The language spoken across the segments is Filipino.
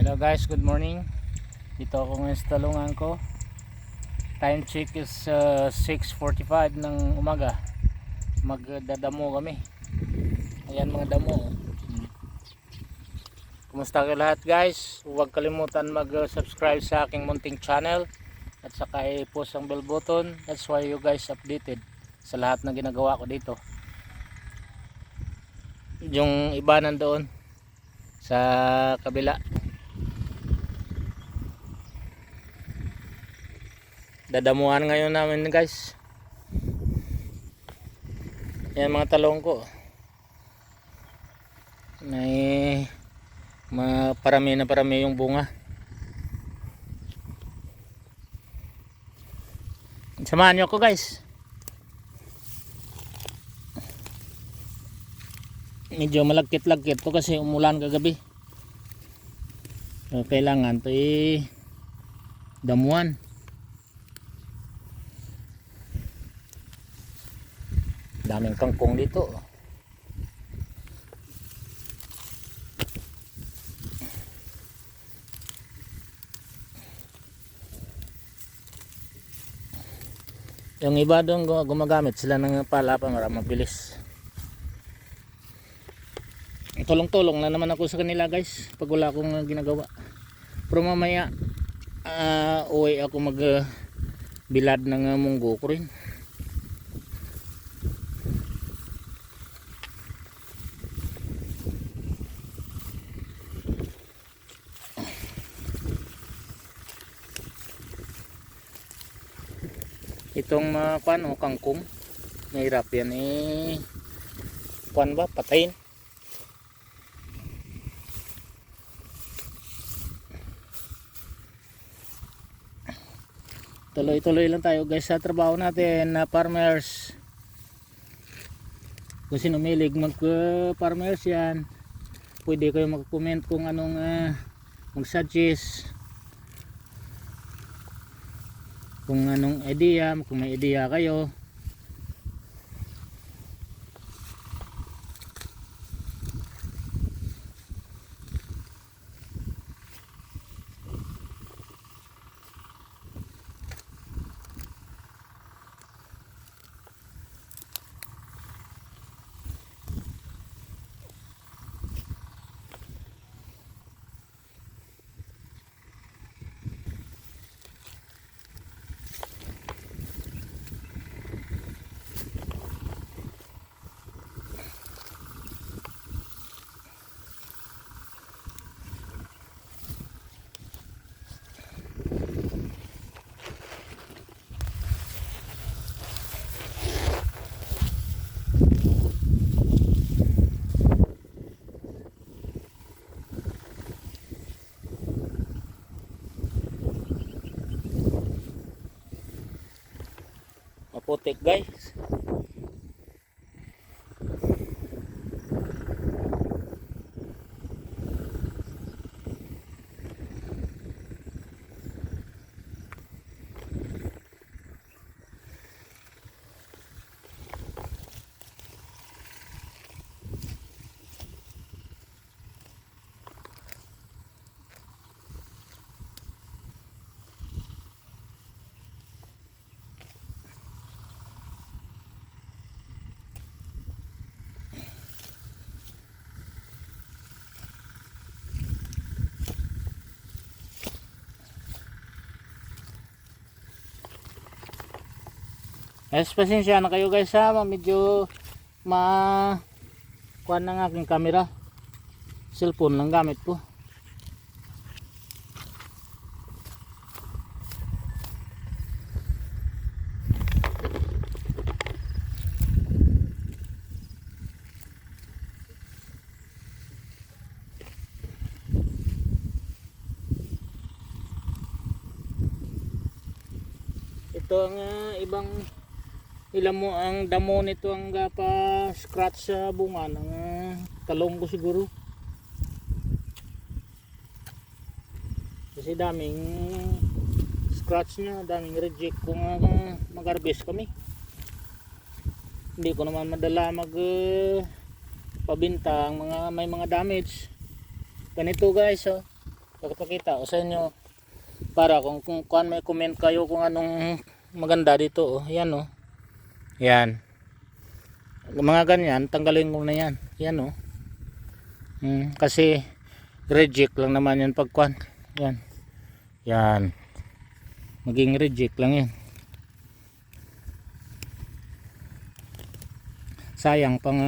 Hello guys, good morning. Dito ako ngayon sa talungan ko. Time check is 6:45 ng umaga. Magdadamo kami. Ayan mga damo. Kumusta kayo lahat guys? Huwag kalimutan mag-subscribe sa aking munting channel at saka i-post ang bell button. That's why you guys updated sa lahat ng ginagawa ko dito. Yung iba nandoon sa kabila. Dadamuhan ngayon namin guys. Yan mga talong ko. May parami na parami yung bunga. Samahan nyo ako guys. Medyo malagkit-lagkit to kasi umulan kagabi. So, kailangan to damuhan. Daming kangkong dito. Yung iba doon gumagamit sila ng pala para mabilis. Tulong-tulong na naman ako sa kanila guys pag wala akong ginagawa. Pero mamaya uwi ako bilad ng munggo ko rin. Itong kangkong mahirap yan patayin. Tuloy-tuloy lang tayo guys sa trabaho natin na farmers. Kung sino milig mag farmers yan, pwede kayo mag-comment kung anong mag-suggest, kung anong idea, kung may idea kayo. Maputik guys. Pasensya na kayo guys ha, medyo kuhan ng aking camera, cellphone lang gamit ko. Ito ang ibang ilan mo ang damo nito ang scratch sa bunga ng talong ko siguro kasi daming scratch niya, daming reject kung mag-harvest kami. Hindi ko naman madala pabinta ang may mga damage ganito guys. Pagpakita ko sa inyo para kung may comment kayo kung anong maganda dito. Oh. Yan oh. Yan. Mga ganyan, tanggalin ko na yan. Yan oh. Kasi reject lang naman yan pagkuan. Yan. Yan. Maging reject lang yan. Sayang pang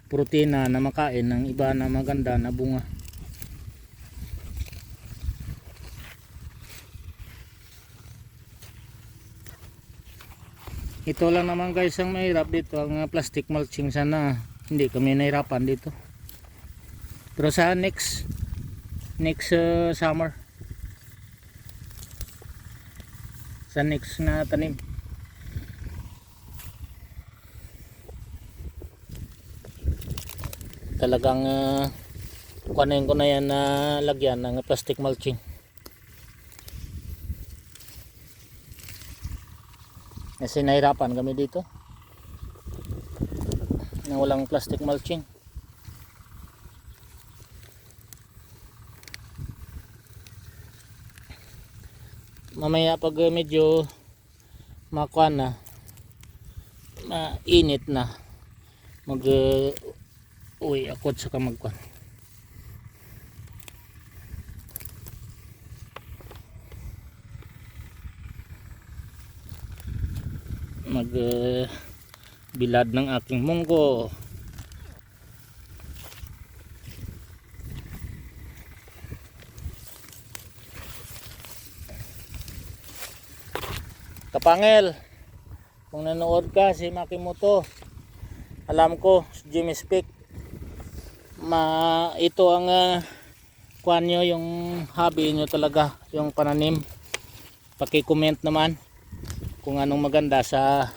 protina na makain ng iba na maganda na bunga. Ito lang naman guys ang mahirap dito, ang plastic mulching. Sana hindi kami nahirapan dito. Pero sa next summer, sa next na tanim, talagang kuhanin ko na yan na lagyan ng plastic mulching. Kasi nahirapan kami dito na walang plastic mulching. Mamaya pag medyo makuha na, mainit na, uwi ako sa kamagkuhan. Bilad ng aking munggo. Kapangil, kung nanood ka, si Makimoto, alam ko si Jimmy Speak, ito ang kuhan nyo, yung hobby nyo talaga, yung pananim. Paki-comment naman kung anong maganda sa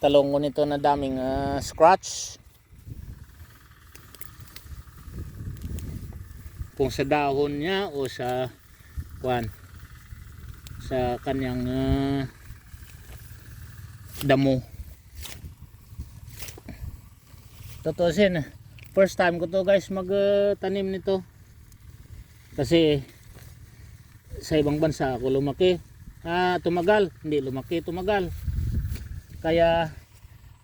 talong ko nito na daming scratch, kung sa dahon niya o sa kuan, sa kanyang damo. Tutusin, first time ko to guys magtanim nito, kasi sa ibang bansa ako lumaki. Tumagal, hindi lumaki, tumagal. Kaya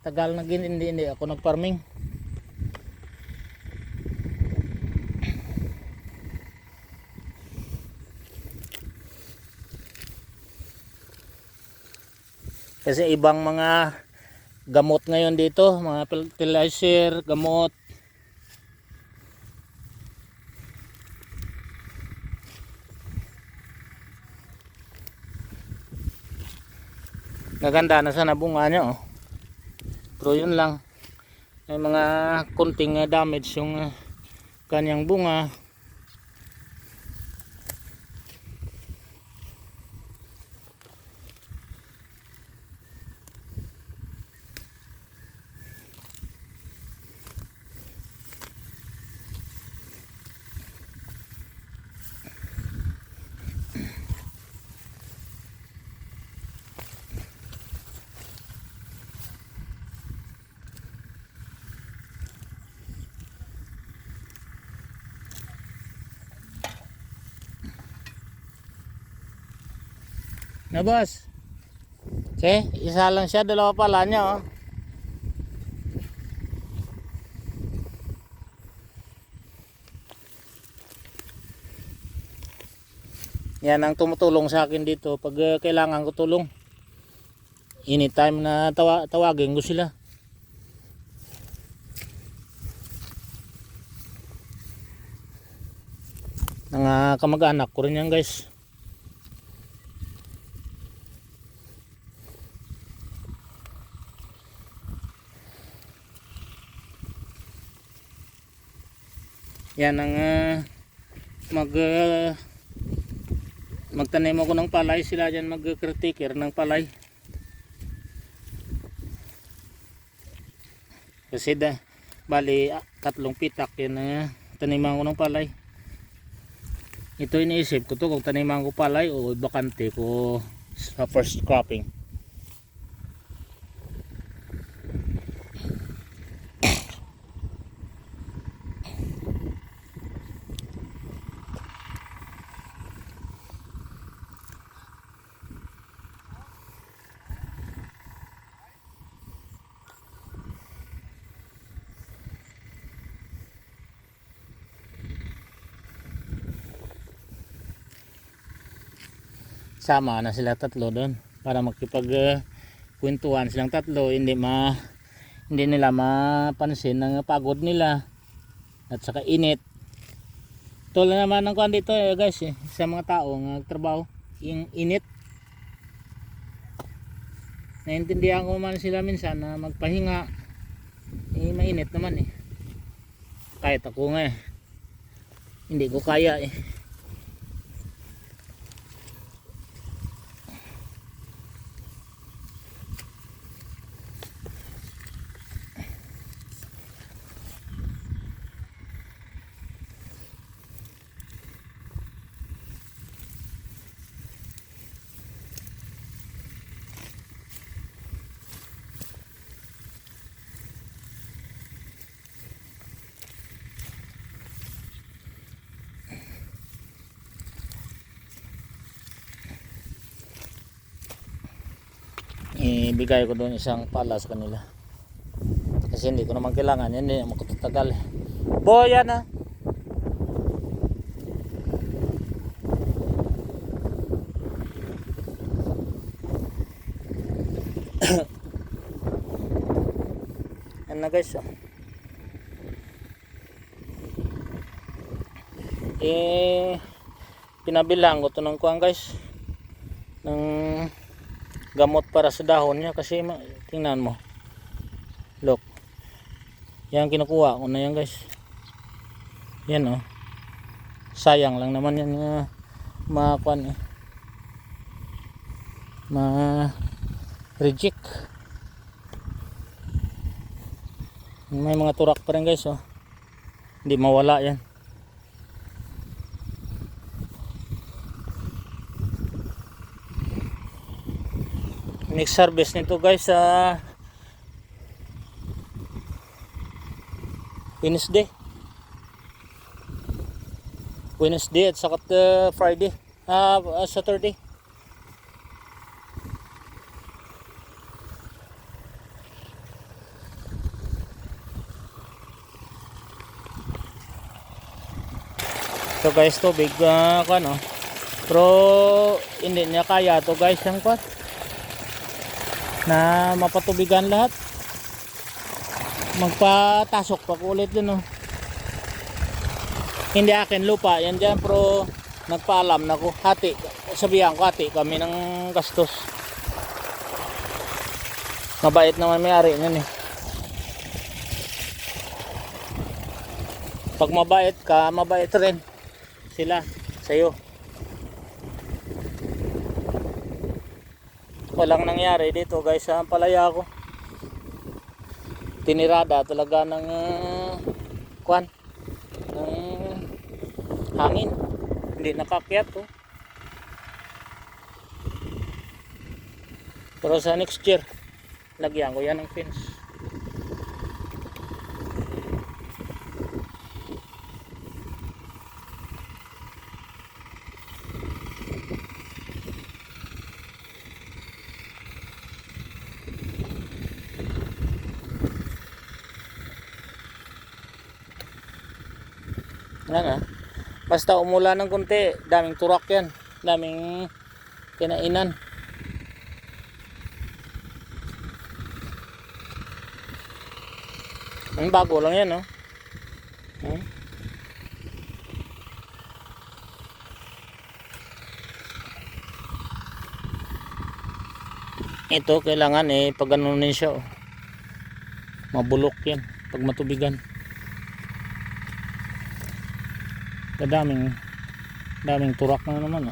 tagal na hindi ako nag-farming. Kasi ibang mga gamot ngayon dito, mga fertilizer, gamot. Naganda na sana bunga niya oh. Pero yun lang, may mga kunting damage yung kanyang bunga. Na boss. Okay, isa lang siya, dalawa pala niya oh. Yan ang tumutulong sa akin dito pag kailangan ko tulong. Anytime na tawagin ko sila. Mga kamag-anak ko rin yan guys. Yan ang magtanim ako ng palay, sila dyan mag-caretaker ng palay. Kasi bali 3 pitak yan taniman ko ng palay. Ito iniisip ko to kung taniman ko palay o bakante ko sa first cropping. sama na sila tatlo doon para makipag kwentuhan silang tatlo, hindi nila mapansin ang pagod nila at saka init. Tulad naman ng kuan dito guys sa mga tao nagtrabaho, yung init. Naintindihan ko man sila minsan na magpahinga, mainit naman kahit ako nga hindi ko kaya ibigay ko doon isang pala sa kanila kasi hindi ko naman kailangan yan, hindi naman ko tatagal. Boy yan yan na guys pinabilang ko to ng kuwan guys ng gamot para sa dahon niya kasi tingnan mo, look, yan kinukuha ko na yan guys, yan sayang lang naman yan makuan reject, may mga turak pa rin guys hindi mawala yan. Next harvest nito guys sa Wednesday at saka Friday, Saturday. So guys, tubig pero hindi niya kaya to guys yung na mapatubigan lahat, magpatasok pa ulit din hindi akin lupa yan dyan, pero nagpaalam na ko, sabihan ko hati kami ng gastos. Mabait naman may-ari nyan pag mabait ka, mabait rin sila sa'yo. Walang nangyari dito guys sa palaya ko, tinirada talaga ng ng hangin, hindi nakakyat pero sa next year lagyan ko yan ng fence. Basta umulan ng konti, daming turak yan, daming kinainan. Ang bago lang yan ito kailangan pag ganunin siya mabulok yan pag matubigan. Daming turak na naman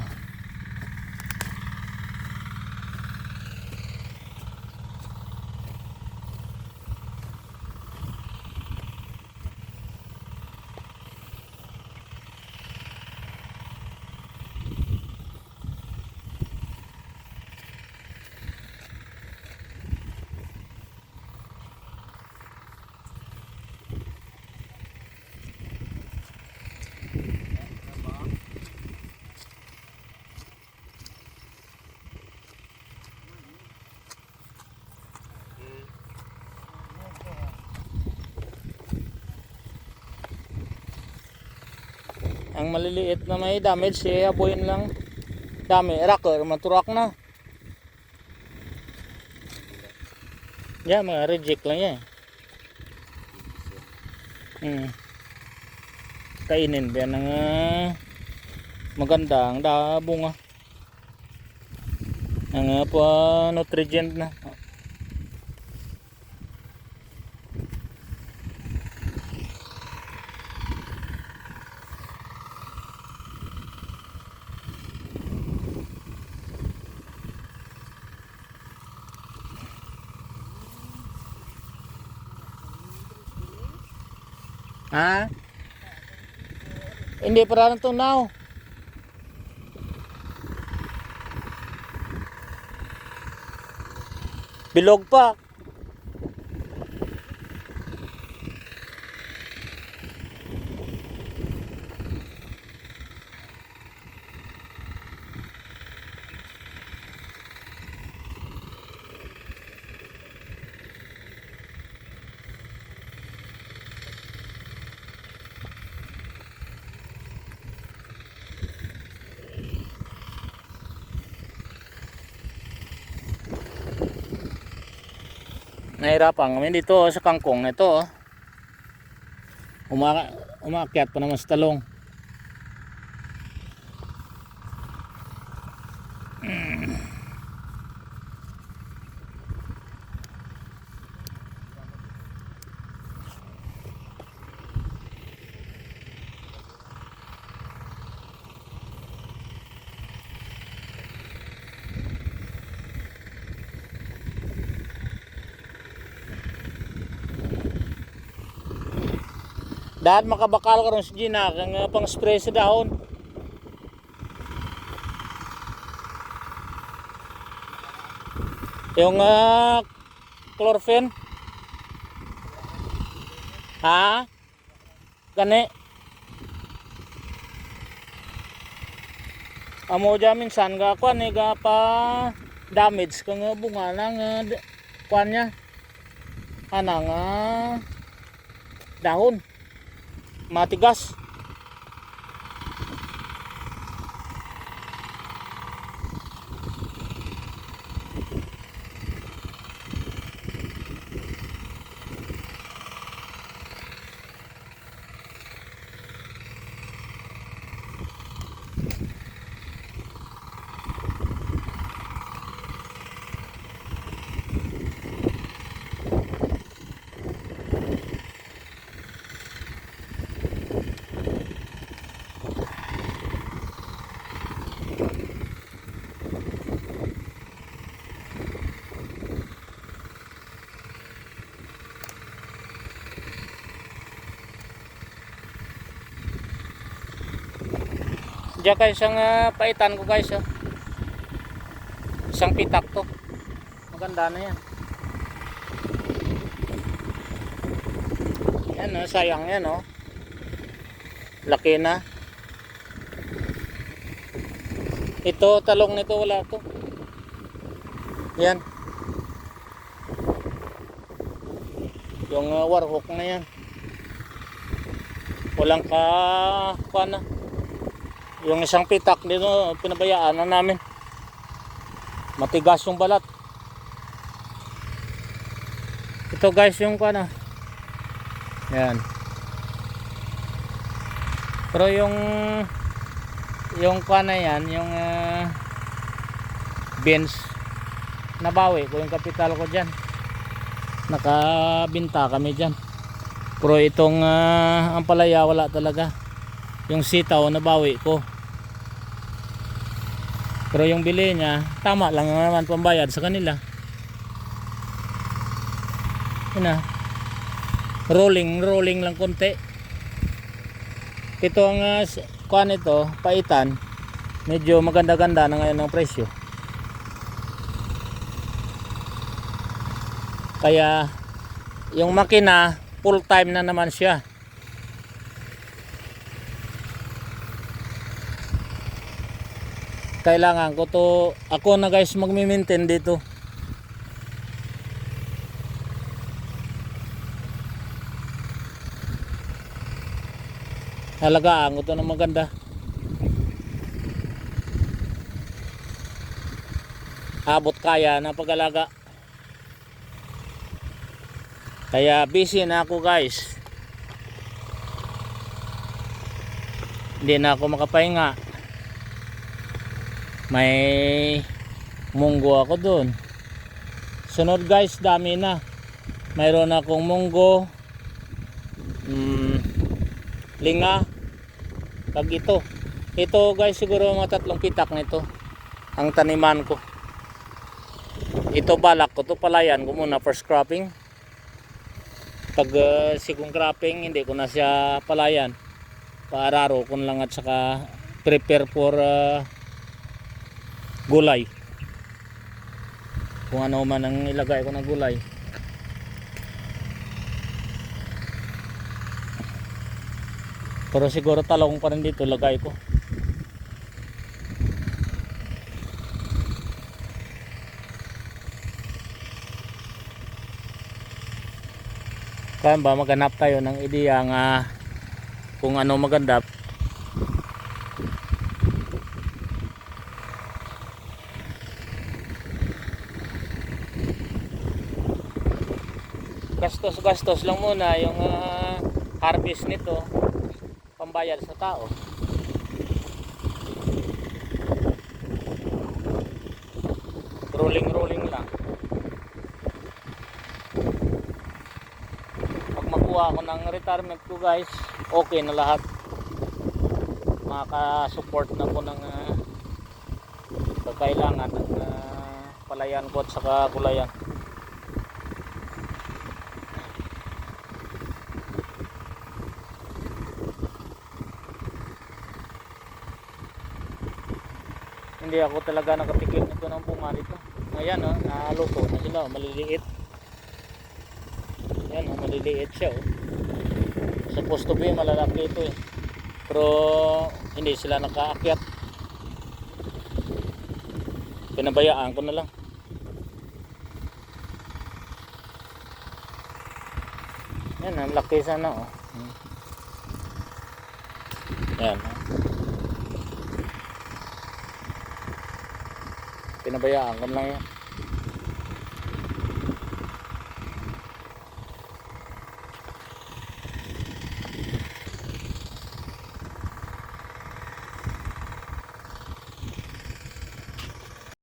Ang maliliit na may damage abuin lang Dami, rocker, maturak na. Yan, mga reject lang yan. Kainin ba yan ng maganda ang bunga. Ang nutrient na. Ha? Hindi para nang tunaw. Bilog pa. Nahirapan kami dito sa kangkong na ito. Umakyat pa naman sa talong. Dahil makabakal ka rin sa Gina kang pang spray sa dahon. Yung chlorophene. Ha? Gani. Amo dyan minsan ga kwan ga pa damage kang bunga ng kwan niya. Anang dahon. Matigas. Diyan guys ang paitan ko guys. Isang pitak to. Maganda na yan. Yan sayang yan laki na. Ito talong nito wala to. Yan. Yung warhawk na yan. Walang kuan na. Yung isang pitak dito pinabayaan na namin. Matigas yung balat. Ito guys yung kuan Yan. Pero yung kuan na yan, yung beans nabawi ko yung kapital ko diyan. Nakabinta kami diyan. Pero itong ampalaya wala talaga. Yung sitaw nabawi ko. Pero yung bili niya tama lang naman pambayad sa kanila. Yun rolling lang konti. Ito ang kuan ito paitan. Medyo maganda-ganda na ngayon ang presyo. Kaya yung makina full time na naman siya. Kailangan ko to ako na guys magmi-maintain dito. Halagaan ko to ng maganda. abot kaya na pag-alaga. Kaya busy na ako guys. Hindi na ako makapahinga. May munggo ako dun. Sunod guys, dami na. Mayroon akong munggo, linga, pag ito guys, siguro mga 3 pitak nito ang taniman ko. Ito balak ko to palayan ko muna first cropping. Pag second cropping hindi ko na siya palayan, paararo ko lang at saka prepare for gulay, kung ano man ang ilagay ko na gulay. Pero siguro talong pa rin dito lagay ko. Kaya ba maghanap tayo ng ideya nga kung ano maganda. Gastos lang muna yung harvest nito, pambayad sa tao. Rolling lang. Pag makuha ako ng retirement ko guys, okay na lahat. Makaka-support na ko ng kakailangan ng palayan ko at saka gulayan. Hindi ako talaga nakatikil nito ng bunga nito. Ayan o, naluto na sila, maliliit. Ayan o, maliliit siya o. Supposed to be malalaki ito eh. Pero hindi sila nakaakyat. Pinabayaan ko na lang. Ayan, ang laki sana o. Ayan o. Pinabayaan ko lang yan.